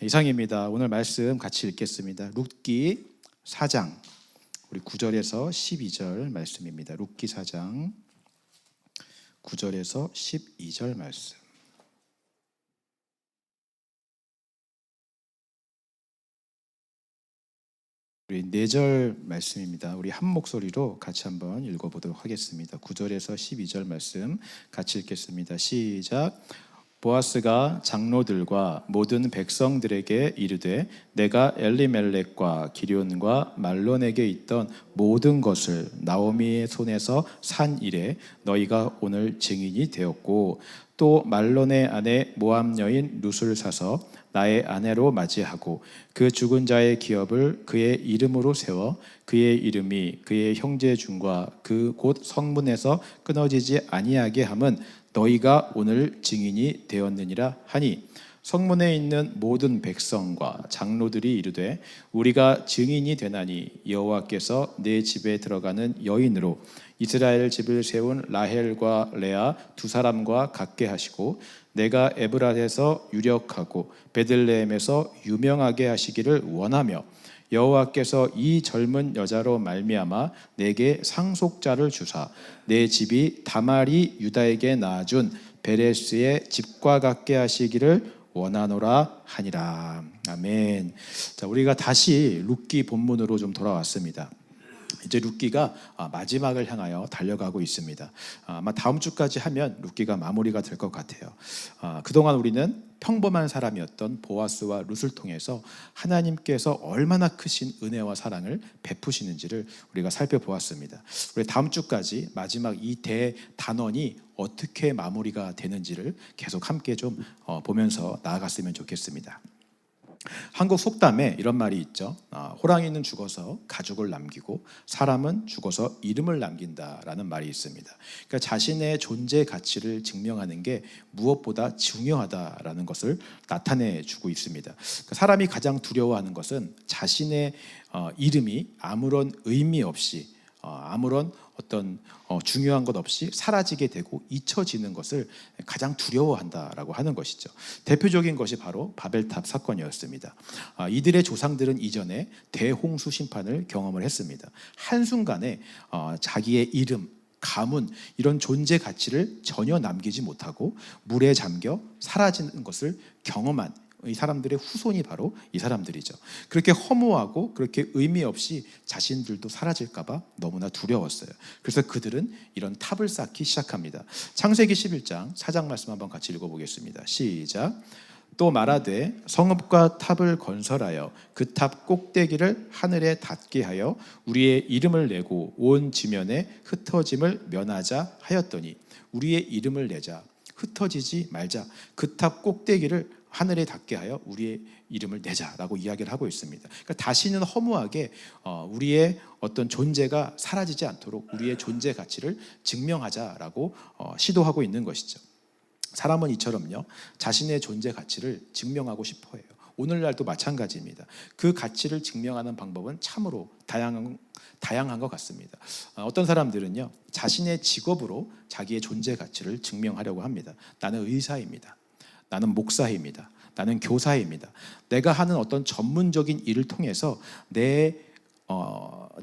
이상입니다. 오늘 말씀 같이 읽겠습니다. 룻기 4장 우리 9절에서 12절 말씀입니다. 룻기 4장 9절에서 12절 말씀. 우리 4절 말씀입니다. 우리 한 목소리로 같이 한번 읽어보도록 하겠습니다. 9절에서 12절 말씀 같이 읽겠습니다. 시작. 보아스가 장로들과 모든 백성들에게 이르되 내가 엘리멜렉과 기럨과 말론에게 있던 모든 것을 나오미의 손에서 산 이래 너희가 오늘 증인이 되었고 또 말론의 아내 모압 여인 룻을 사서 나의 아내로 맞이하고 그 죽은 자의 기업을 그의 이름으로 세워 그의 이름이 그의 형제 중과 그 곧 성문에서 끊어지지 아니하게 함은 너희가 오늘 증인이 되었느니라 하니 성문에 있는 모든 백성과 장로들이 이르되 우리가 증인이 되나니 여호와께서 내 집에 들어가는 여인으로 이스라엘 집을 세운 라헬과 레아 두 사람과 같게 하시고 내가 에브라에서 유력하고 베들레헴에서 유명하게 하시기를 원하며 여호와께서 이 젊은 여자로 말미암아 내게 상속자를 주사 내 집이 다말이 유다에게 낳아준 베레스의 집과 같게 하시기를 원하노라 하니라. 아멘. 자, 우리가 다시 룻기 본문으로 좀 돌아왔습니다. 이제 룻기가 마지막을 향하여 달려가고 있습니다. 아마 다음 주까지 하면 룻기가 마무리가 될 것 같아요. 그동안 우리는 평범한 사람이었던 보아스와 룻을 통해서 하나님께서 얼마나 크신 은혜와 사랑을 베푸시는지를 우리가 살펴보았습니다. 우리 다음 주까지 마지막 이 대단원이 어떻게 마무리가 되는지를 계속 함께 좀 보면서 나아갔으면 좋겠습니다. 한국 속담에 이런 말이 있죠. 호랑이는 죽어서 가죽을 남기고 사람은 죽어서 이름을 남긴다라는 말이 있습니다. 그러니까 자신의 존재 가치를 증명하는 게 무엇보다 중요하다라는 것을 나타내 주고 있습니다. 그러니까 사람이 가장 두려워하는 것은 자신의 이름이 아무런 의미 없이 아무런 어떤 중요한 것 없이 사라지게 되고 잊혀지는 것을 가장 두려워한다라고 하는 것이죠. 대표적인 것이 바로 바벨탑 사건이었습니다. 이들의 조상들은 이전에 대홍수 심판을 경험을 했습니다. 한순간에 자기의 이름, 가문 이런 존재 가치를 전혀 남기지 못하고 물에 잠겨 사라지는 것을 경험한 이 사람들의 후손이 바로 이 사람들이죠. 그렇게 허무하고 그렇게 의미 없이 자신들도 사라질까 봐 너무나 두려웠어요. 그래서 그들은 이런 탑을 쌓기 시작합니다. 창세기 11장 4장 말씀 한번 같이 읽어보겠습니다. 시작. 또 말하되 성읍과 탑을 건설하여 그 탑 꼭대기를 하늘에 닿게 하여 우리의 이름을 내고 온 지면에 흩어짐을 면하자 하였더니 우리의 이름을 내자 흩어지지 말자 그 탑 꼭대기를 하늘에 닿게 하여 우리의 이름을 내자라고 이야기를 하고 있습니다. 그러니까 다시는 허무하게 우리의 어떤 존재가 사라지지 않도록 우리의 존재 가치를 증명하자라고 시도하고 있는 것이죠. 사람은 이처럼요 자신의 존재 가치를 증명하고 싶어해요. 오늘날도 마찬가지입니다. 그 가치를 증명하는 방법은 참으로 다양한 것 같습니다. 어떤 사람들은요 자신의 직업으로 자기의 존재 가치를 증명하려고 합니다. 나는 의사입니다. 나는 목사입니다. 나는 교사입니다. 내가 하는 어떤 전문적인 일을 통해서 내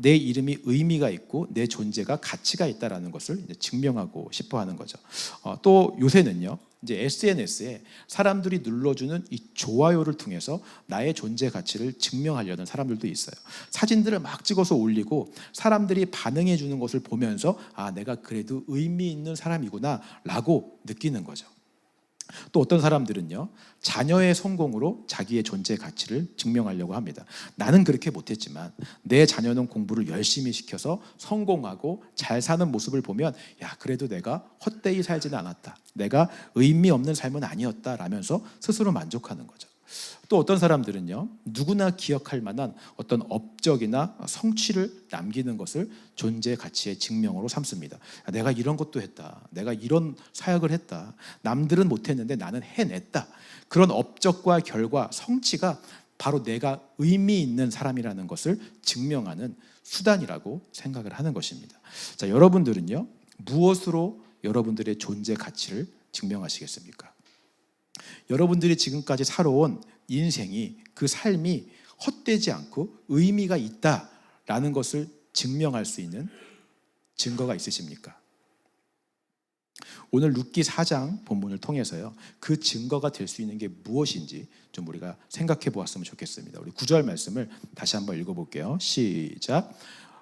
이름이 의미가 있고 내 존재가 가치가 있다라는 것을 이제 증명하고 싶어하는 거죠. 또 요새는요, 이제 SNS에 사람들이 눌러주는 이 좋아요를 통해서 나의 존재 가치를 증명하려는 사람들도 있어요. 사진들을 막 찍어서 올리고 사람들이 반응해 주는 것을 보면서 내가 그래도 의미 있는 사람이구나라고 느끼는 거죠. 또 어떤 사람들은요 자녀의 성공으로 자기의 존재 가치를 증명하려고 합니다. 나는 그렇게 못했지만 내 자녀는 공부를 열심히 시켜서 성공하고 잘 사는 모습을 보면 그래도 내가 헛되이 살지는 않았다, 내가 의미 없는 삶은 아니었다 라면서 스스로 만족하는 거죠. 또 어떤 사람들은요 누구나 기억할 만한 어떤 업적이나 성취를 남기는 것을 존재 가치의 증명으로 삼습니다. 내가 이런 것도 했다, 내가 이런 사역을 했다, 남들은 못했는데 나는 해냈다. 그런 업적과 결과, 성취가 바로 내가 의미 있는 사람이라는 것을 증명하는 수단이라고 생각을 하는 것입니다. 자, 여러분들은요 무엇으로 여러분들의 존재 가치를 증명하시겠습니까? 여러분들이 지금까지 살아온 인생이, 그 삶이 헛되지 않고 의미가 있다라는 것을 증명할 수 있는 증거가 있으십니까? 오늘 룻기 4장 본문을 통해서요, 그 증거가 될 수 있는 게 무엇인지 좀 우리가 생각해 보았으면 좋겠습니다. 우리 9절 말씀을 다시 한번 읽어볼게요. 시작.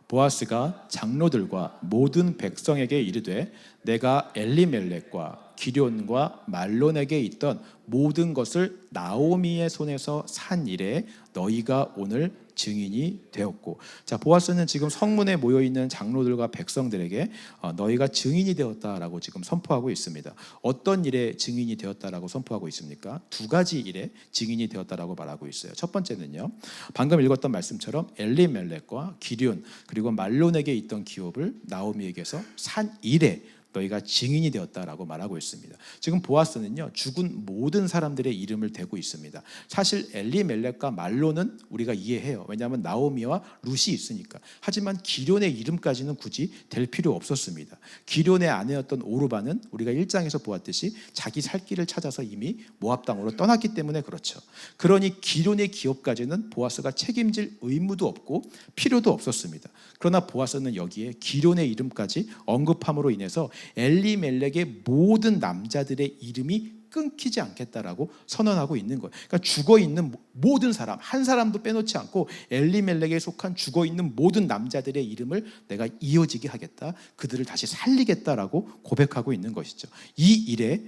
보아스가 장로들과 모든 백성에게 이르되 내가 엘리멜렉과 기럨과 말론에게 있던 모든 것을 나오미의 손에서 산 이래 너희가 오늘 증인이 되었고. 자, 보아스는 지금 성문에 모여 있는 장로들과 백성들에게 너희가 증인이 되었다라고 지금 선포하고 있습니다. 어떤 일에 증인이 되었다라고 선포하고 있습니까? 두 가지 일에 증인이 되었다라고 말하고 있어요. 첫 번째는요, 방금 읽었던 말씀처럼 엘리멜렉과 기럨 그리고 말론에게 있던 기업을 나오미에게서 산 일에 너희가 증인이 되었다라고 말하고 있습니다. 지금 보아스는요, 죽은 모든 사람들의 이름을 대고 있습니다. 사실 엘리멜렉과 말론은 우리가 이해해요. 왜냐하면 나오미와 룻이 있으니까. 하지만 기럨의 이름까지는 굳이 될 필요 없었습니다. 기럨의 아내였던 오르바는 우리가 1장에서 보았듯이 자기 살 길을 찾아서 이미 모압 땅으로 떠났기 때문에 그렇죠. 그러니 기럨의 기업까지는 보아스가 책임질 의무도 없고 필요도 없었습니다. 그러나 보아스는 여기에 기럨의 이름까지 언급함으로 인해서 엘리멜렉의 모든 남자들의 이름이 끊기지 않겠다라고 선언하고 있는 거예요. 그러니까 죽어있는 모든 사람, 한 사람도 빼놓지 않고 엘리멜렉에 속한 죽어있는 모든 남자들의 이름을 내가 이어지게 하겠다, 그들을 다시 살리겠다라고 고백하고 있는 것이죠. 이 일에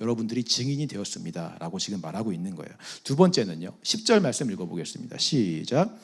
여러분들이 증인이 되었습니다 라고 지금 말하고 있는 거예요. 두 번째는요, 10절 말씀 읽어보겠습니다. 시작.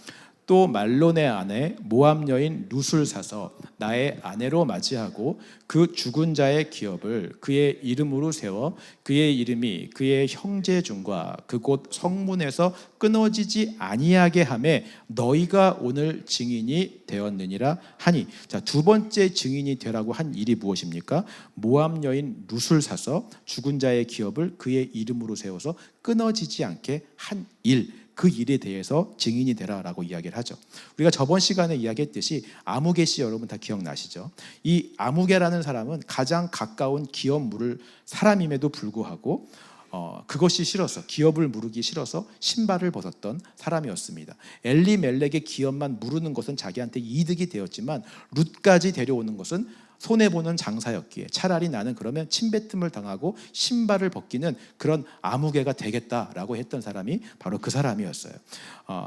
또 말론의 아내 모압 여인 룻을 사서 나의 아내로 맞이하고 그 죽은 자의 기업을 그의 이름으로 세워 그의 이름이 그의 형제 중과 그곳 성문에서 끊어지지 아니하게 하매 너희가 오늘 증인이 되었느니라 하니. 자, 두 번째 증인이 되라고 한 일이 무엇입니까? 모압 여인 룻을 사서 죽은 자의 기업을 그의 이름으로 세워서 끊어지지 않게 한 일, 그 일에 대해서 증인이 되라라고 이야기를 하죠. 우리가 저번 시간에 이야기했듯이 아무개 씨 여러분 다 기억나시죠? 이 아무개라는 사람은 가장 가까운 기업 물을 사람임에도 불구하고 그것이 싫어서, 기업을 무르기 싫어서 신발을 벗었던 사람이었습니다. 엘리멜렉의 기업만 무르는 것은 자기한테 이득이 되었지만 룻까지 데려오는 것은 손해보는 장사였기에 차라리 나는 그러면 침뱉음을 당하고 신발을 벗기는 그런 아무개가 되겠다라고 했던 사람이 바로 그 사람이었어요.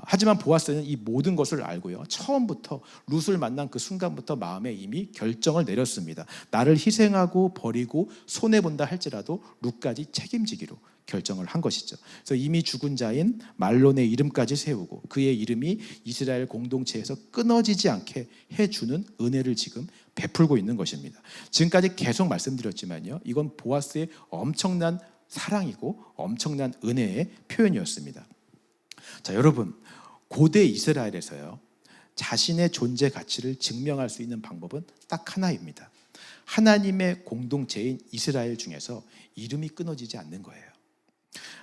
하지만 보아스는 이 모든 것을 알고요, 처음부터 룻을 만난 그 순간부터 마음에 이미 결정을 내렸습니다. 나를 희생하고 버리고 손해본다 할지라도 룻까지 책임지기로 결정을 한 것이죠. 그래서 이미 죽은 자인 말론의 이름까지 세우고 그의 이름이 이스라엘 공동체에서 끊어지지 않게 해주는 은혜를 지금 베풀고 있는 것입니다. 지금까지 계속 말씀드렸지만요, 이건 보아스의 엄청난 사랑이고 엄청난 은혜의 표현이었습니다. 자, 여러분, 고대 이스라엘에서요, 자신의 존재 가치를 증명할 수 있는 방법은 딱 하나입니다. 하나님의 공동체인 이스라엘 중에서 이름이 끊어지지 않는 거예요.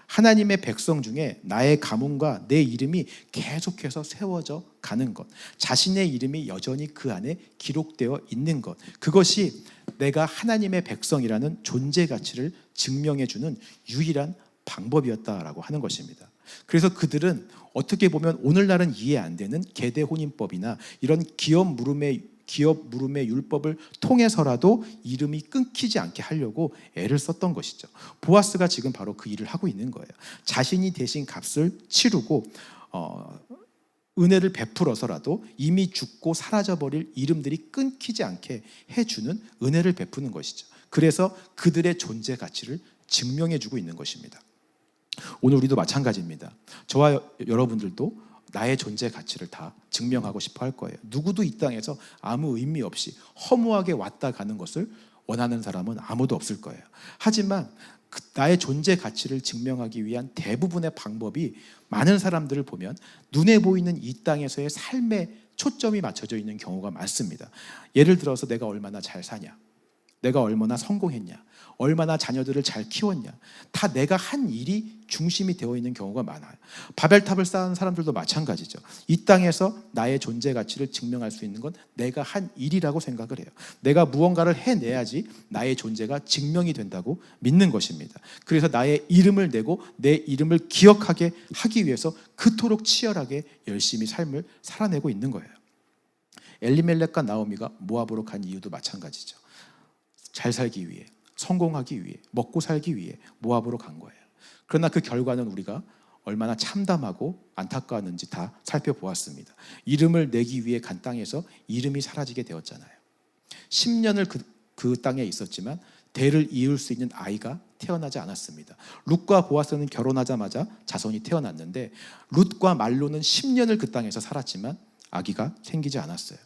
하나님의 백성 중에 나의 가문과 내 이름이 계속해서 세워져 가는 것, 자신의 이름이 여전히 그 안에 기록되어 있는 것, 그것이 내가 하나님의 백성이라는 존재 가치를 증명해 주는 유일한 방법이었다라고 하는 것입니다. 그래서 그들은 어떻게 보면 오늘날은 이해 안 되는 계대 혼인법이나 이런 기업 무름의 율법을 통해서라도 이름이 끊기지 않게 하려고 애를 썼던 것이죠. 보아스가 지금 바로 그 일을 하고 있는 거예요. 자신이 대신 값을 치르고 은혜를 베풀어서라도 이미 죽고 사라져버릴 이름들이 끊기지 않게 해주는 은혜를 베푸는 것이죠. 그래서 그들의 존재 가치를 증명해주고 있는 것입니다. 오늘 우리도 마찬가지입니다. 저와 여러분들도 나의 존재 가치를 다 증명하고 싶어 할 거예요. 누구도 이 땅에서 아무 의미 없이 허무하게 왔다 가는 것을 원하는 사람은 아무도 없을 거예요. 하지만 나의 존재 가치를 증명하기 위한 대부분의 방법이 많은 사람들을 보면 눈에 보이는 이 땅에서의 삶에 초점이 맞춰져 있는 경우가 많습니다. 예를 들어서 내가 얼마나 잘 사냐, 내가 얼마나 성공했냐, 얼마나 자녀들을 잘 키웠냐, 다 내가 한 일이 중심이 되어 있는 경우가 많아요. 바벨탑을 쌓은 사람들도 마찬가지죠. 이 땅에서 나의 존재 가치를 증명할 수 있는 건 내가 한 일이라고 생각을 해요. 내가 무언가를 해내야지 나의 존재가 증명이 된다고 믿는 것입니다. 그래서 나의 이름을 내고 내 이름을 기억하게 하기 위해서 그토록 치열하게 열심히 삶을 살아내고 있는 거예요. 엘리멜렉과 나오미가 모압으로 간 이유도 마찬가지죠. 잘 살기 위해, 성공하기 위해, 먹고 살기 위해 모압으로 간 거예요. 그러나 그 결과는 우리가 얼마나 참담하고 안타까웠는지 다 살펴보았습니다. 이름을 내기 위해 간 땅에서 이름이 사라지게 되었잖아요. 10년을 그 땅에 있었지만 대를 이을 수 있는 아이가 태어나지 않았습니다. 룻과 보아스는 결혼하자마자 자손이 태어났는데 룻과 말로는 10년을 그 땅에서 살았지만 아기가 생기지 않았어요.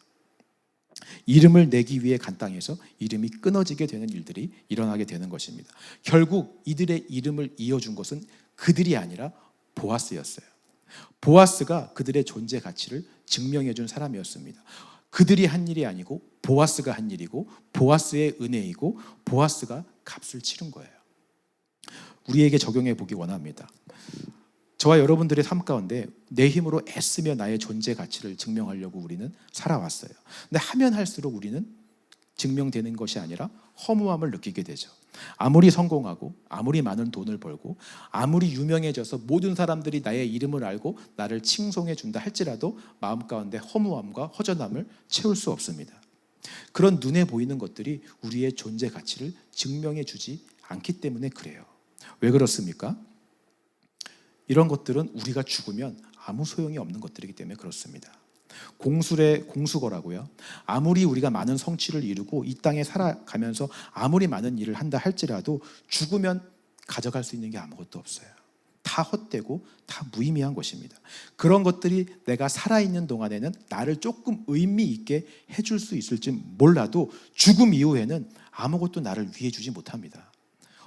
이름을 내기 위해 간 땅에서 이름이 끊어지게 되는 일들이 일어나게 되는 것입니다. 결국 이들의 이름을 이어준 것은 그들이 아니라 보아스였어요. 보아스가 그들의 존재 가치를 증명해 준 사람이었습니다. 그들이 한 일이 아니고 보아스가 한 일이고 보아스의 은혜이고 보아스가 값을 치른 거예요. 우리에게 적용해 보기 원합니다. 저와 여러분들의 삶 가운데 내 힘으로 애쓰며 나의 존재 가치를 증명하려고 우리는 살아왔어요. 근데 하면 할수록 우리는 증명되는 것이 아니라 허무함을 느끼게 되죠. 아무리 성공하고 아무리 많은 돈을 벌고 아무리 유명해져서 모든 사람들이 나의 이름을 알고 나를 칭송해 준다 할지라도 마음 가운데 허무함과 허전함을 채울 수 없습니다. 그런 눈에 보이는 것들이 우리의 존재 가치를 증명해 주지 않기 때문에 그래요. 왜 그렇습니까? 이런 것들은 우리가 죽으면 아무 소용이 없는 것들이기 때문에 그렇습니다. 공술의 공수거라고요. 아무리 우리가 많은 성취를 이루고 이 땅에 살아가면서 아무리 많은 일을 한다 할지라도 죽으면 가져갈 수 있는 게 아무것도 없어요. 다 헛되고 다 무의미한 것입니다. 그런 것들이 내가 살아있는 동안에는 나를 조금 의미 있게 해줄 수 있을지 몰라도 죽음 이후에는 아무것도 나를 위해 주지 못합니다.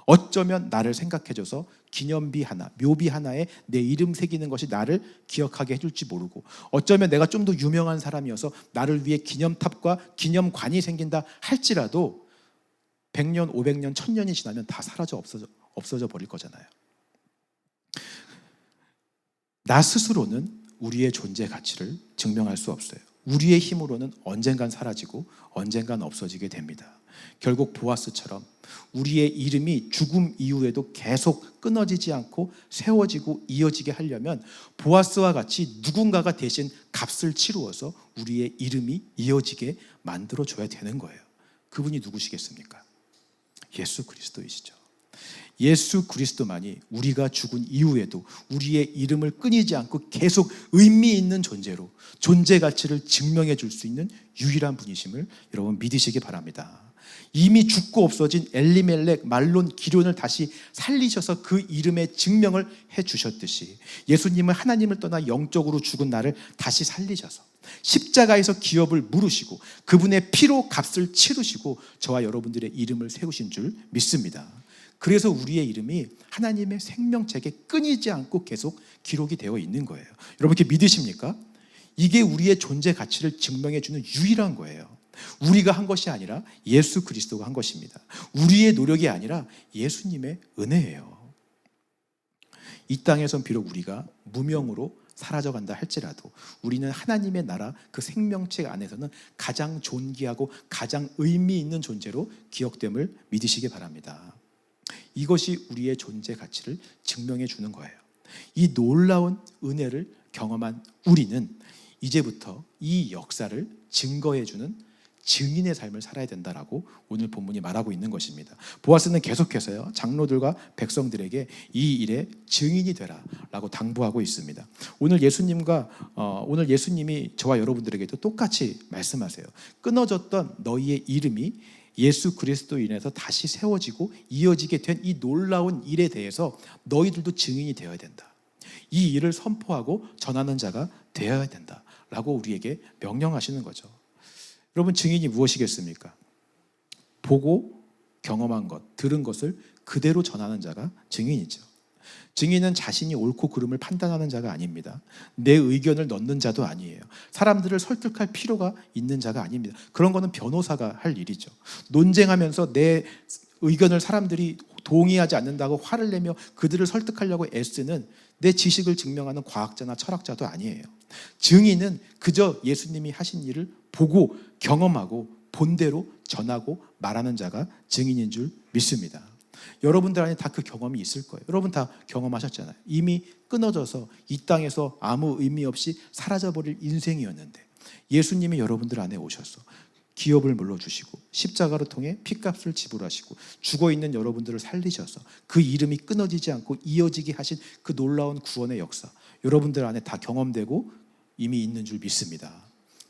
어쩌면 나를 생각해줘서 기념비 하나, 묘비 하나에 내 이름 새기는 것이 나를 기억하게 해줄지 모르고 어쩌면 내가 좀 더 유명한 사람이어서 나를 위해 기념탑과 기념관이 생긴다 할지라도 100년, 500년, 1000년이 지나면 다 사라져 없어져 버릴 거잖아요. 나 스스로는 우리의 존재 가치를 증명할 수 없어요. 우리의 힘으로는 언젠간 사라지고 언젠간 없어지게 됩니다. 결국 보아스처럼 우리의 이름이 죽음 이후에도 계속 끊어지지 않고 세워지고 이어지게 하려면 보아스와 같이 누군가가 대신 값을 치루어서 우리의 이름이 이어지게 만들어줘야 되는 거예요. 그분이 누구시겠습니까? 예수 그리스도이시죠. 예수 그리스도만이 우리가 죽은 이후에도 우리의 이름을 끊이지 않고 계속 의미 있는 존재로 존재 가치를 증명해 줄 수 있는 유일한 분이심을 여러분 믿으시기 바랍니다. 이미 죽고 없어진 엘리멜렉, 말론, 기럧을 다시 살리셔서 그 이름의 증명을 해주셨듯이 예수님은 하나님을 떠나 영적으로 죽은 나를 다시 살리셔서 십자가에서 기업을 물으시고 그분의 피로 값을 치르시고 저와 여러분들의 이름을 세우신 줄 믿습니다. 그래서 우리의 이름이 하나님의 생명책에 끊이지 않고 계속 기록이 되어 있는 거예요. 여러분 이렇게 믿으십니까? 이게 우리의 존재 가치를 증명해 주는 유일한 거예요. 우리가 한 것이 아니라 예수 그리스도가 한 것입니다. 우리의 노력이 아니라 예수님의 은혜예요. 이 땅에선 비록 우리가 무명으로 사라져간다 할지라도 우리는 하나님의 나라 그 생명책 안에서는 가장 존귀하고 가장 의미 있는 존재로 기억됨을 믿으시기 바랍니다. 이것이 우리의 존재 가치를 증명해 주는 거예요. 이 놀라운 은혜를 경험한 우리는 이제부터 이 역사를 증거해 주는 증인의 삶을 살아야 된다라고 오늘 본문이 말하고 있는 것입니다. 보아스는 계속해서요 장로들과 백성들에게 이 일에 증인이 되라라고 당부하고 있습니다. 오늘 예수님이 저와 여러분들에게도 똑같이 말씀하세요. 끊어졌던 너희의 이름이 예수 그리스도로 인해서 다시 세워지고 이어지게 된 이 놀라운 일에 대해서 너희들도 증인이 되어야 된다. 이 일을 선포하고 전하는 자가 되어야 된다라고 우리에게 명령하시는 거죠. 여러분 증인이 무엇이겠습니까? 보고 경험한 것, 들은 것을 그대로 전하는 자가 증인이죠. 증인은 자신이 옳고 그름을 판단하는 자가 아닙니다. 내 의견을 넣는 자도 아니에요. 사람들을 설득할 필요가 있는 자가 아닙니다. 그런 거는 변호사가 할 일이죠. 논쟁하면서 내 의견을 사람들이 동의하지 않는다고 화를 내며 그들을 설득하려고 애쓰는 내 지식을 증명하는 과학자나 철학자도 아니에요. 증인은 그저 예수님이 하신 일을 보고 경험하고 본대로 전하고 말하는 자가 증인인 줄 믿습니다. 여러분들 안에 다 그 경험이 있을 거예요. 여러분 다 경험하셨잖아요. 이미 끊어져서 이 땅에서 아무 의미 없이 사라져버릴 인생이었는데 예수님이 여러분들 안에 오셔서 기업을 물려주시고 십자가로 통해 핏값을 지불하시고 죽어있는 여러분들을 살리셔서 그 이름이 끊어지지 않고 이어지게 하신 그 놀라운 구원의 역사, 여러분들 안에 다 경험되고 이미 있는 줄 믿습니다.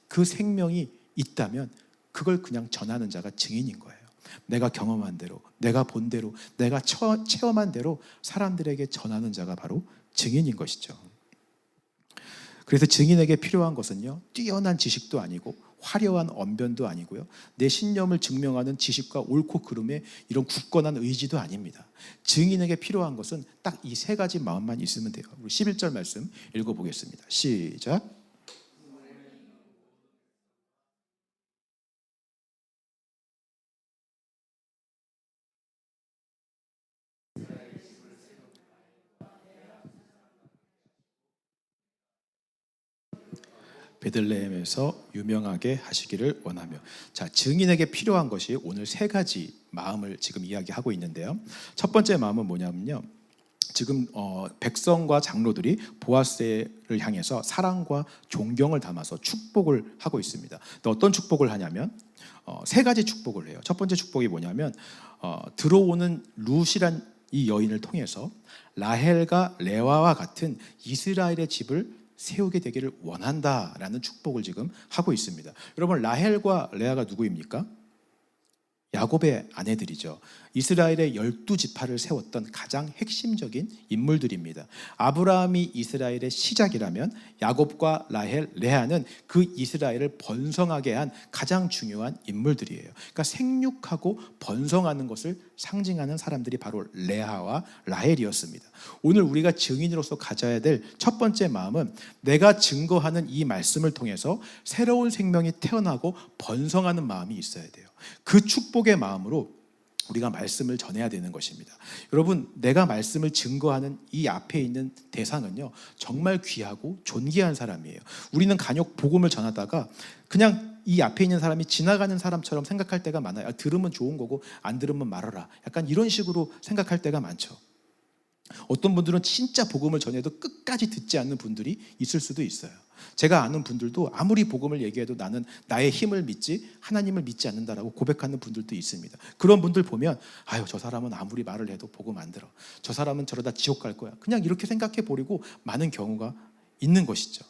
그 생명이 있다면 그걸 그냥 전하는 자가 증인인 거예요. 내가 경험한 대로, 내가 본 대로, 내가 체험한 대로 사람들에게 전하는 자가 바로 증인인 것이죠. 그래서 증인에게 필요한 것은요, 뛰어난 지식도 아니고 화려한 언변도 아니고요, 내 신념을 증명하는 지식과 옳고 그름의 이런 굳건한 의지도 아닙니다. 증인에게 필요한 것은 딱 이 세 가지 마음만 있으면 돼요. 우리 11절 말씀 읽어보겠습니다. 시작. 베들레헴에서 유명하게 하시기를 원하며. 자, 증인에게 필요한 것이 오늘 세 가지 마음을 지금 이야기하고 있는데요. 첫 번째 마음은 뭐냐면요, 지금 백성과 장로들이 보아스를 향해서 사랑과 존경을 담아서 축복을 하고 있습니다. 어떤 축복을 하냐면 세 가지 축복을 해요. 첫 번째 축복이 뭐냐면 들어오는 룻이란 이 여인을 통해서 라헬과 레아와 같은 이스라엘의 집을 세우게 되기를 원한다라는 축복을 지금 하고 있습니다. 여러분, 라헬과 레아가 누구입니까? 야곱의 아내들이죠. 이스라엘의 12지파를 세웠던 가장 핵심적인 인물들입니다. 아브라함이 이스라엘의 시작이라면 야곱과 라헬, 레아는 그 이스라엘을 번성하게 한 가장 중요한 인물들이에요. 그러니까 생육하고 번성하는 것을 상징하는 사람들이 바로 레아와 라헬이었습니다. 오늘 우리가 증인으로서 가져야 될 첫 번째 마음은 내가 증거하는 이 말씀을 통해서 새로운 생명이 태어나고 번성하는 마음이 있어야 돼요. 그 축복의 마음으로 우리가 말씀을 전해야 되는 것입니다. 여러분, 내가 말씀을 증거하는 이 앞에 있는 대상은요, 정말 귀하고 존귀한 사람이에요. 우리는 간혹 복음을 전하다가 그냥 이 앞에 있는 사람이 지나가는 사람처럼 생각할 때가 많아요. 들으면 좋은 거고 안 들으면 말아라, 약간 이런 식으로 생각할 때가 많죠. 어떤 분들은 진짜 복음을 전해도 끝까지 듣지 않는 분들이 있을 수도 있어요. 제가 아는 분들도 아무리 복음을 얘기해도 나는 나의 힘을 믿지 하나님을 믿지 않는다라고 고백하는 분들도 있습니다. 그런 분들 보면 아유, 저 사람은 아무리 말을 해도 복음 안 들어, 저 사람은 저러다 지옥 갈 거야, 그냥 이렇게 생각해 버리고 많은 경우가 있는 것이죠.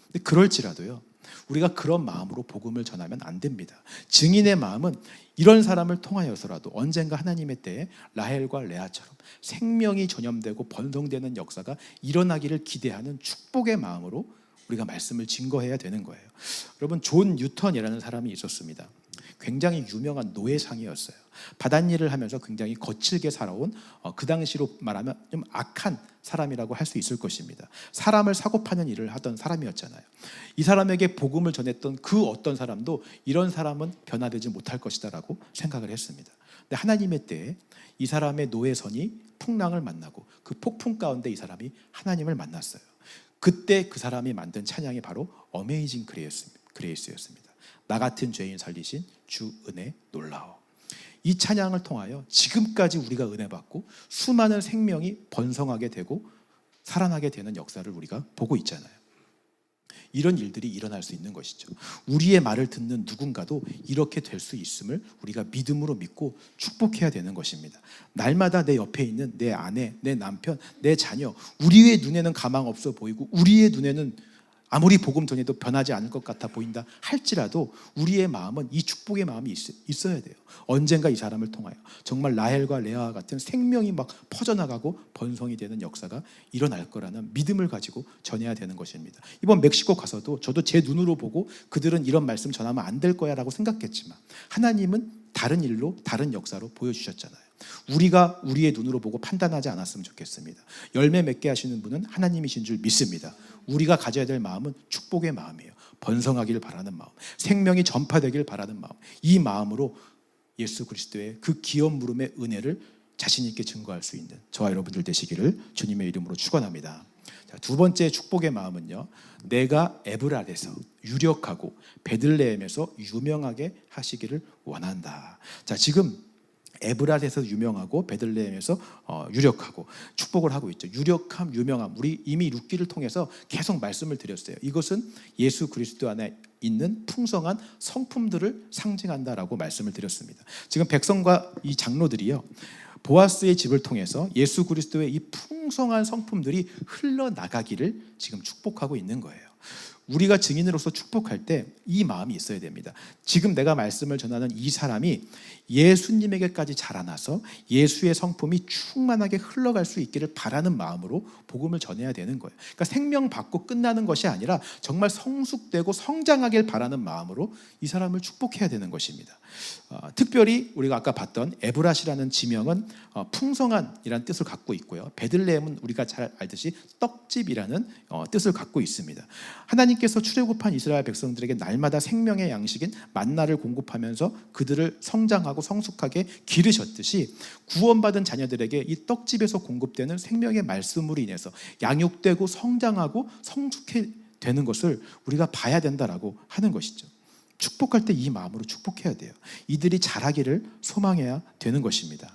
근데 그럴지라도요, 우리가 그런 마음으로 복음을 전하면 안 됩니다. 증인의 마음은 이런 사람을 통하여서라도 언젠가 하나님의 때에 라헬과 레아처럼 생명이 전염되고 번성되는 역사가 일어나기를 기대하는 축복의 마음으로 우리가 말씀을 증거해야 되는 거예요. 여러분, 존 뉴턴이라는 사람이 있었습니다. 굉장히 유명한 노예상이었어요. 바닷일을 하면서 굉장히 거칠게 살아온 그 당시로 말하면 좀 악한 사람이라고 할 수 있을 것입니다. 사람을 사고 파는 일을 하던 사람이었잖아요. 이 사람에게 복음을 전했던 그 어떤 사람도 이런 사람은 변화되지 못할 것이다라고 생각을 했습니다. 근데 하나님의 때에 이 사람의 노예선이 풍랑을 만나고 그 폭풍 가운데 이 사람이 하나님을 만났어요. 그때 그 사람이 만든 찬양이 바로 어메이징 그레이스였습니다. 나 같은 죄인 살리신 주 은혜 놀라워. 이 찬양을 통하여 지금까지 우리가 은혜 받고 수많은 생명이 번성하게 되고 살아나게 되는 역사를 우리가 보고 있잖아요. 이런 일들이 일어날 수 있는 것이죠. 우리의 말을 듣는 누군가도 이렇게 될 수 있음을 우리가 믿음으로 믿고 축복해야 되는 것입니다. 날마다 내 옆에 있는 내 아내, 내 남편, 내 자녀, 우리의 눈에는 가망 없어 보이고 우리의 눈에는 아무리 복음 전해도 변하지 않을 것 같아 보인다 할지라도 우리의 마음은 이 축복의 마음이 있어야 돼요. 언젠가 이 사람을 통하여 정말 라헬과 레아와 같은 생명이 막 퍼져나가고 번성이 되는 역사가 일어날 거라는 믿음을 가지고 전해야 되는 것입니다. 이번 멕시코 가서도 저도 제 눈으로 보고 그들은 이런 말씀 전하면 안 될 거야 라고 생각했지만 하나님은 다른 일로 다른 역사로 보여주셨잖아요. 우리가 우리의 눈으로 보고 판단하지 않았으면 좋겠습니다. 열매 맺게 하시는 분은 하나님이신 줄 믿습니다. 우리가 가져야 될 마음은 축복의 마음이에요. 번성하기를 바라는 마음, 생명이 전파되길 바라는 마음, 이 마음으로 예수 그리스도의 그 기업 물음의 은혜를 자신 있게 증거할 수 있는 저와 여러분들 되시기를 주님의 이름으로 축원합니다. 자, 두 번째 축복의 마음은요, 내가 에브랄에서 유력하고 베들레헴에서 유명하게 하시기를 원한다. 자, 지금 에브랄에서 유명하고 베들레헴에서 유력하고 축복을 하고 있죠. 유력함, 유명함, 우리 이미 룻기를 통해서 계속 말씀을 드렸어요. 이것은 예수 그리스도 안에 있는 풍성한 성품들을 상징한다라고 말씀을 드렸습니다. 지금 백성과 이 장로들이요, 보아스의 집을 통해서 예수 그리스도의 이 풍성한 성품들이 흘러나가기를 지금 축복하고 있는 거예요. 우리가 증인으로서 축복할 때 이 마음이 있어야 됩니다. 지금 내가 말씀을 전하는 이 사람이 예수님에게까지 자라나서 예수의 성품이 충만하게 흘러갈 수 있기를 바라는 마음으로 복음을 전해야 되는 거예요. 그러니까 생명 받고 끝나는 것이 아니라 정말 성숙되고 성장하길 바라는 마음으로 이 사람을 축복해야 되는 것입니다. 특별히 우리가 아까 봤던 에브랏이라는 지명은 풍성한이라는 뜻을 갖고 있고요. 베들레헴은 우리가 잘 알듯이 떡집이라는 뜻을 갖고 있습니다. 하나님께서 출애굽한 이스라엘 백성들에게 날마다 생명의 양식인 만나를 공급하면서 그들을 성장하고 성숙하게 기르셨듯이 구원받은 자녀들에게 이 떡집에서 공급되는 생명의 말씀으로 인해서 양육되고 성장하고 성숙해 되는 것을 우리가 봐야 된다라고 하는 것이죠. 축복할 때 이 마음으로 축복해야 돼요. 이들이 자라기를 소망해야 되는 것입니다.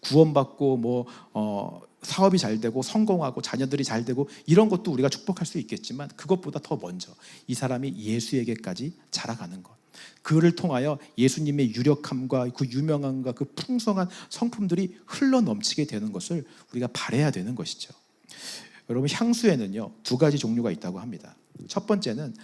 구원받고 사업이 잘 되고 성공하고 자녀들이 잘 되고 이런 것도 우리가 축복할 수 있겠지만 그것보다 더 먼저 이 사람이 예수에게까지 자라가는 것, 그를 통하여 예수님의 유력함과 그 유명함과 그 풍성한 성품들이 흘러넘치게 되는 것을 우리가 바라야 되는 것이죠. 여러분, 향수에는요 두 가지 종류가 있다고 합니다. 첫 번째는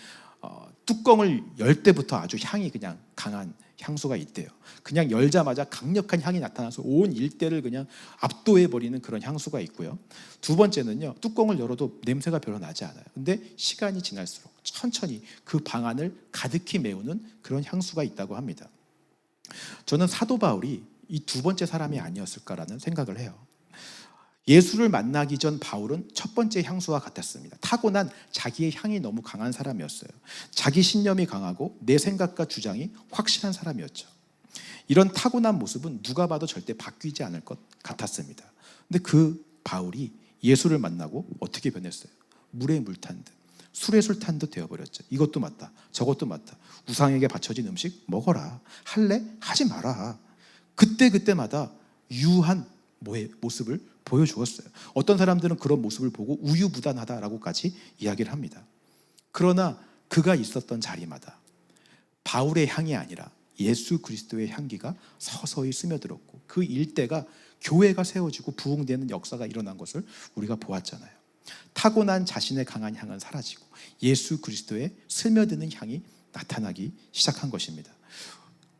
뚜껑을 열 때부터 아주 향이 그냥 강한 향수가 있대요. 그냥 열자마자 강력한 향이 나타나서 온 일대를 그냥 압도해버리는 그런 향수가 있고요. 두 번째는요, 뚜껑을 열어도 냄새가 별로 나지 않아요. 근데 시간이 지날수록 천천히 그 방 안을 가득히 메우는 그런 향수가 있다고 합니다. 저는 사도 바울이 이 두 번째 사람이 아니었을까라는 생각을 해요. 예수를 만나기 전 바울은 첫 번째 향수와 같았습니다. 타고난 자기의 향이 너무 강한 사람이었어요. 자기 신념이 강하고 내 생각과 주장이 확실한 사람이었죠. 이런 타고난 모습은 누가 봐도 절대 바뀌지 않을 것 같았습니다. 근데 그 바울이 예수를 만나고 어떻게 변했어요? 물에 물 탄 듯, 술에 술 탄 듯 되어버렸죠. 이것도 맞다, 저것도 맞다. 우상에게 바쳐진 음식 먹어라, 할래? 하지 마라. 그때마다 유한 모습을 보여주었어요. 어떤 사람들은 그런 모습을 보고 우유부단하다라고까지 이야기를 합니다. 그러나 그가 있었던 자리마다 바울의 향이 아니라 예수 그리스도의 향기가 서서히 스며들었고 그 일대가 교회가 세워지고 부흥되는 역사가 일어난 것을 우리가 보았잖아요. 타고난 자신의 강한 향은 사라지고 예수 그리스도의 스며드는 향이 나타나기 시작한 것입니다.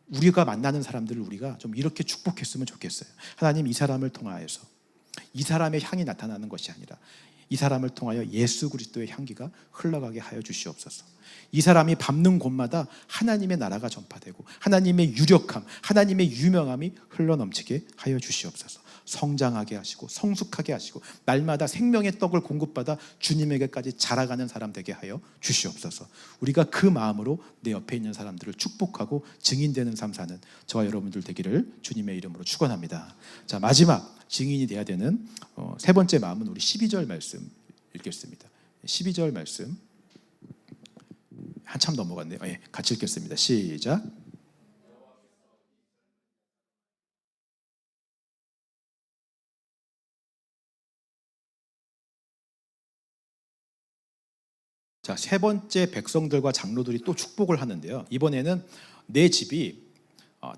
우리가 만나는 사람들을 우리가 좀 이렇게 축복했으면 좋겠어요. 하나님, 이 사람을 통하여서 이 사람의 향이 나타나는 것이 아니라 이 사람을 통하여 예수 그리스도의 향기가 흘러가게 하여 주시옵소서. 이 사람이 밟는 곳마다 하나님의 나라가 전파되고 하나님의 유력함, 하나님의 유명함이 흘러넘치게 하여 주시옵소서. 성장하게 하시고 성숙하게 하시고 날마다 생명의 떡을 공급받아 주님에게까지 자라가는 사람 되게 하여 주시옵소서. 우리가 그 마음으로 내 옆에 있는 사람들을 축복하고 증인되는 삶 사는 저와 여러분들 되기를 주님의 이름으로 축원합니다. 자, 마지막 증인이 돼야 되는 세 번째 마음은 우리 12절 말씀 읽겠습니다. 12절 말씀 한참 넘어갔네요. 같이 읽겠습니다. 시작. 자, 세 번째 백성들과 장로들이 또 축복을 하는데요. 이번에는 내 집이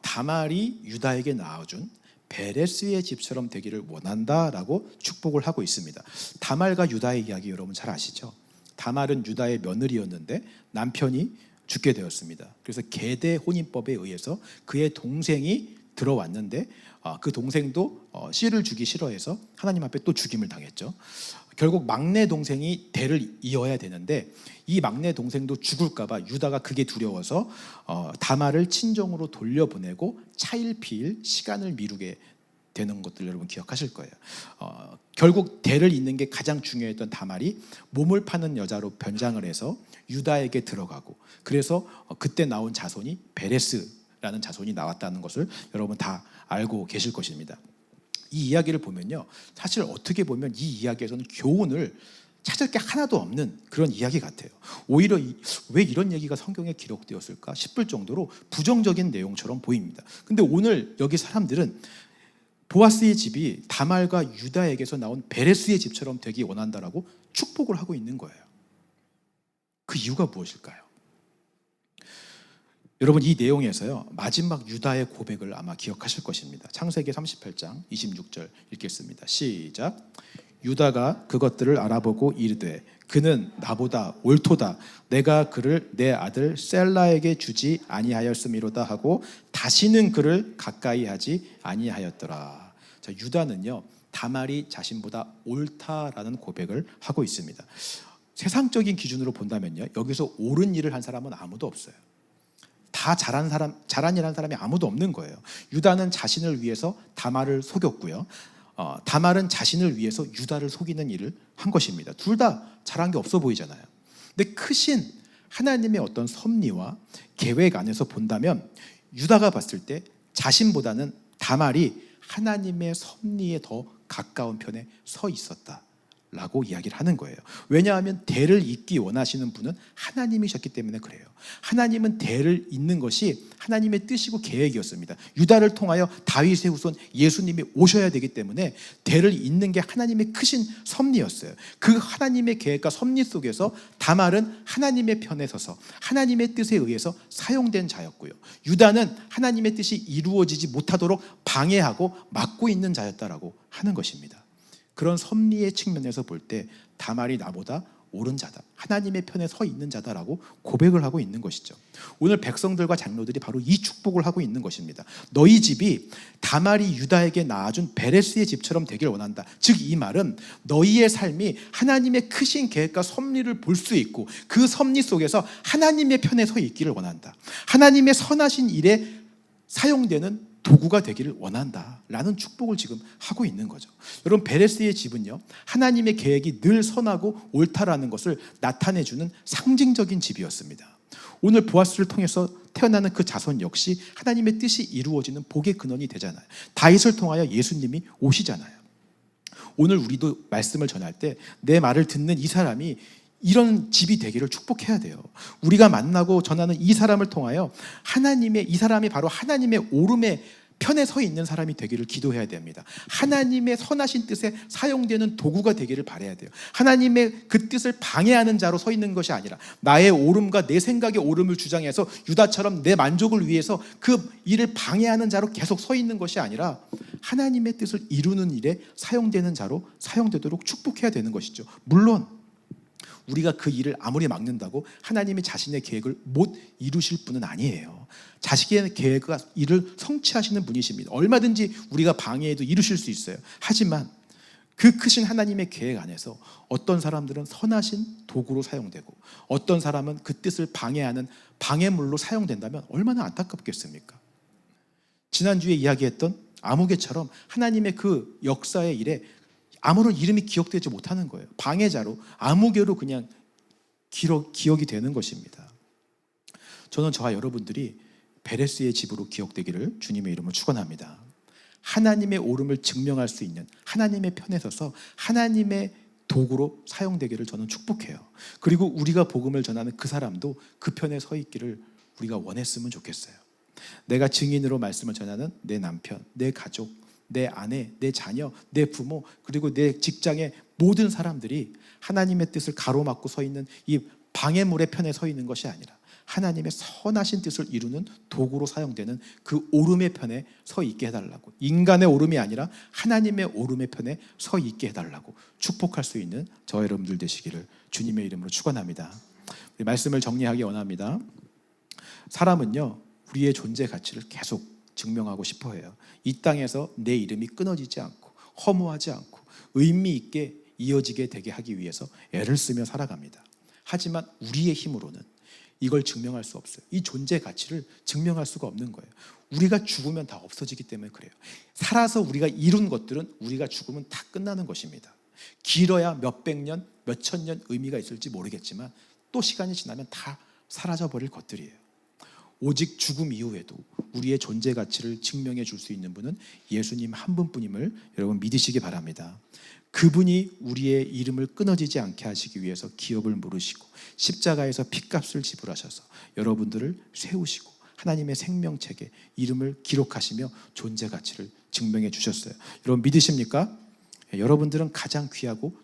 다말이 유다에게 낳아준 베레스의 집처럼 되기를 원한다라고 축복을 하고 있습니다. 다말과 유다의 이야기 여러분 잘 아시죠? 다말은 유다의 며느리였는데 남편이 죽게 되었습니다. 그래서 계대 혼인법에 의해서 그의 동생이 들어왔는데 그 동생도 씨를 주기 싫어해서 하나님 앞에 또 죽임을 당했죠. 결국 막내 동생이 대를 이어야 되는데 이 막내 동생도 죽을까 봐 유다가 그게 두려워서 다말을 친정으로 돌려보내고 차일피일 시간을 미루게 되는 것들 여러분 기억하실 거예요. 결국 대를 잇는 게 가장 중요했던 다말이 몸을 파는 여자로 변장을 해서 유다에게 들어가고, 그래서 그때 나온 자손이 베레스라는 자손이 나왔다는 것을 여러분 다 알고 계실 것입니다. 이 이야기를 보면요, 사실 어떻게 보면 이 이야기에서는 교훈을 찾을 게 하나도 없는 그런 이야기 같아요. 오히려 왜 이런 얘기가 성경에 기록되었을까 싶을 정도로 부정적인 내용처럼 보입니다. 근데 오늘 여기 사람들은 보아스의 집이 다말과 유다에게서 나온 베레스의 집처럼 되기 원한다라고 축복을 하고 있는 거예요. 그 이유가 무엇일까요? 여러분, 이 내용에서요, 마지막 유다의 고백을 아마 기억하실 것입니다. 창세기 38장 26절 읽겠습니다. 시작. 유다가 그것들을 알아보고 이르되 그는 나보다 옳도다. 내가 그를 내 아들 셀라에게 주지 아니하였음이로다 하고 다시는 그를 가까이 하지 아니하였더라. 자, 유다는요, 다말이 자신보다 옳다라는 고백을 하고 있습니다. 세상적인 기준으로 본다면요, 여기서 옳은 일을 한 사람은 아무도 없어요. 다 잘한 일한 사람이 아무도 없는 거예요. 유다는 자신을 위해서 다말을 속였고요, 다말은 자신을 위해서 유다를 속이는 일을 한 것입니다. 둘 다 잘한 게 없어 보이잖아요. 근데 크신 하나님의 어떤 섭리와 계획 안에서 본다면 유다가 봤을 때 자신보다는 다말이 하나님의 섭리에 더 가까운 편에 서 있었다라고 이야기를 하는 거예요. 왜냐하면 대를 잇기 원하시는 분은 하나님이셨기 때문에 그래요. 하나님은 대를 잇는 것이 하나님의 뜻이고 계획이었습니다. 유다를 통하여 다윗의 후손 예수님이 오셔야 되기 때문에 대를 잇는 게 하나님의 크신 섭리였어요. 그 하나님의 계획과 섭리 속에서 다말은 하나님의 편에 서서 하나님의 뜻에 의해서 사용된 자였고요, 유다는 하나님의 뜻이 이루어지지 못하도록 방해하고 막고 있는 자였다라고 하는 것입니다. 그런 섭리의 측면에서 볼 때 다말이 나보다 옳은 자다, 하나님의 편에 서 있는 자다라고 고백을 하고 있는 것이죠. 오늘 백성들과 장로들이 바로 이 축복을 하고 있는 것입니다. 너희 집이 다말이 유다에게 낳아준 베레스의 집처럼 되길 원한다. 즉 이 말은 너희의 삶이 하나님의 크신 계획과 섭리를 볼 수 있고 그 섭리 속에서 하나님의 편에 서 있기를 원한다. 하나님의 선하신 일에 사용되는 도구가 되기를 원한다라는 축복을 지금 하고 있는 거죠. 여러분, 베레스의 집은요, 하나님의 계획이 늘 선하고 옳다라는 것을 나타내주는 상징적인 집이었습니다. 오늘 보아스를 통해서 태어나는 그 자손 역시 하나님의 뜻이 이루어지는 복의 근원이 되잖아요. 다윗을 통하여 예수님이 오시잖아요. 오늘 우리도 말씀을 전할 때 내 말을 듣는 이 사람이 이런 집이 되기를 축복해야 돼요. 우리가 만나고 전하는 이 사람을 통하여 이 사람이 바로 하나님의 오름의 편에 서 있는 사람이 되기를 기도해야 됩니다. 하나님의 선하신 뜻에 사용되는 도구가 되기를 바라야 돼요. 하나님의 그 뜻을 방해하는 자로 서 있는 것이 아니라 나의 오름과 내 생각의 오름을 주장해서 유다처럼 내 만족을 위해서 그 일을 방해하는 자로 계속 서 있는 것이 아니라 하나님의 뜻을 이루는 일에 사용되는 자로 사용되도록 축복해야 되는 것이죠. 물론 우리가 그 일을 아무리 막는다고 하나님이 자신의 계획을 못 이루실 분은 아니에요. 자신의 계획과 일을 성취하시는 분이십니다. 얼마든지 우리가 방해해도 이루실 수 있어요. 하지만 그 크신 하나님의 계획 안에서 어떤 사람들은 선하신 도구로 사용되고 어떤 사람은 그 뜻을 방해하는 방해물로 사용된다면 얼마나 안타깝겠습니까? 지난주에 이야기했던 아무개처럼 하나님의 그 역사의 일에 아무런 이름이 기억되지 못하는 거예요. 방해자로, 아무개로 그냥 기억이 되는 것입니다. 저는 저와 여러분들이 베레스의 집으로 기억되기를 주님의 이름으로 축원합니다. 하나님의 옳음을 증명할 수 있는 하나님의 편에 서서 하나님의 도구로 사용되기를 저는 축복해요. 그리고 우리가 복음을 전하는 그 사람도 그 편에 서 있기를 우리가 원했으면 좋겠어요. 내가 증인으로 말씀을 전하는 내 남편, 내 가족, 내 아내, 내 자녀, 내 부모, 그리고 내 직장의 모든 사람들이 하나님의 뜻을 가로막고 서 있는 이 방해물의 편에 서 있는 것이 아니라 하나님의 선하신 뜻을 이루는 도구로 사용되는 그 오름의 편에 서 있게 해달라고, 인간의 오름이 아니라 하나님의 오름의 편에 서 있게 해달라고 축복할 수 있는 저와 여러분들 되시기를 주님의 이름으로 축원합니다. 우리 말씀을 정리하기 원합니다. 사람은요, 우리의 존재 가치를 계속 증명하고 싶어 해요. 이 땅에서 내 이름이 끊어지지 않고 허무하지 않고 의미 있게 이어지게 되게 하기 위해서 애를 쓰며 살아갑니다. 하지만 우리의 힘으로는 이걸 증명할 수 없어요. 이 존재 가치를 증명할 수가 없는 거예요. 우리가 죽으면 다 없어지기 때문에 그래요. 살아서 우리가 이룬 것들은 우리가 죽으면 다 끝나는 것입니다. 길어야 몇백 년, 몇천 년 의미가 있을지 모르겠지만 또 시간이 지나면 다 사라져버릴 것들이에요. 오직 죽음 이후에도 우리의 존재 가치를 증명해 줄 수 있는 분은 예수님 한 분뿐임을 여러분 믿으시기 바랍니다. 그분이 우리의 이름을 끊어지지 않게 하시기 위해서 기업을 물으시고 십자가에서 핏값을 지불하셔서 여러분들을 세우시고 하나님의 생명책에 이름을 기록하시며 존재 가치를 증명해 주셨어요. 여러분 믿으십니까? 여러분들은 가장 귀하고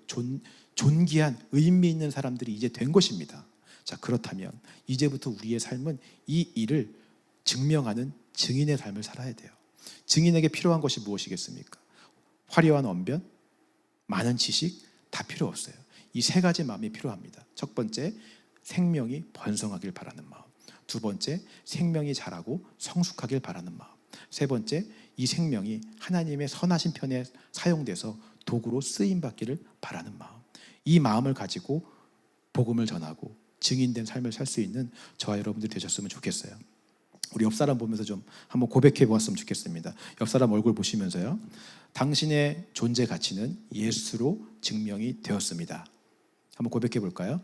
존귀한 의미 있는 사람들이 이제 된 것입니다. 자, 그렇다면 이제부터 우리의 삶은 이 일을 증명하는 증인의 삶을 살아야 돼요. 증인에게 필요한 것이 무엇이겠습니까? 화려한 언변, 많은 지식 다 필요 없어요. 이 세 가지 마음이 필요합니다. 첫 번째, 생명이 번성하길 바라는 마음. 두 번째, 생명이 자라고 성숙하길 바라는 마음. 세 번째, 이 생명이 하나님의 선하신 편에 사용돼서 도구로 쓰임받기를 바라는 마음. 이 마음을 가지고 복음을 전하고 증인된 삶을 살 수 있는 저와 여러분들이 되셨으면 좋겠어요. 우리 옆 사람 보면서 좀 한번 고백해 보았으면 좋겠습니다. 옆 사람 얼굴 보시면서요. 당신의 존재 가치는 예수로 증명이 되었습니다. 한번 고백해 볼까요?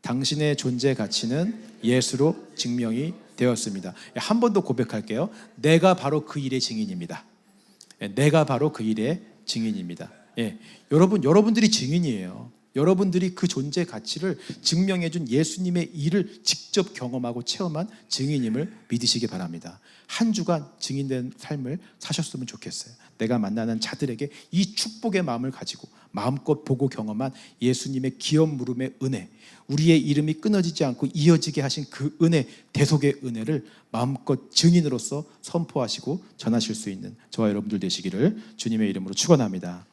당신의 존재 가치는 예수로 증명이 되었습니다. 한 번 더 고백할게요. 내가 바로 그 일의 증인입니다. 내가 바로 그 일의 증인입니다. 여러분들이 증인이에요. 여러분들이 그 존재 가치를 증명해준 예수님의 일을 직접 경험하고 체험한 증인임을 믿으시기 바랍니다. 한 주간 증인된 삶을 사셨으면 좋겠어요. 내가 만나는 자들에게 이 축복의 마음을 가지고 마음껏 보고 경험한 예수님의 기업 물음의 은혜, 우리의 이름이 끊어지지 않고 이어지게 하신 그 은혜, 대속의 은혜를 마음껏 증인으로서 선포하시고 전하실 수 있는 저와 여러분들 되시기를 주님의 이름으로 축원합니다.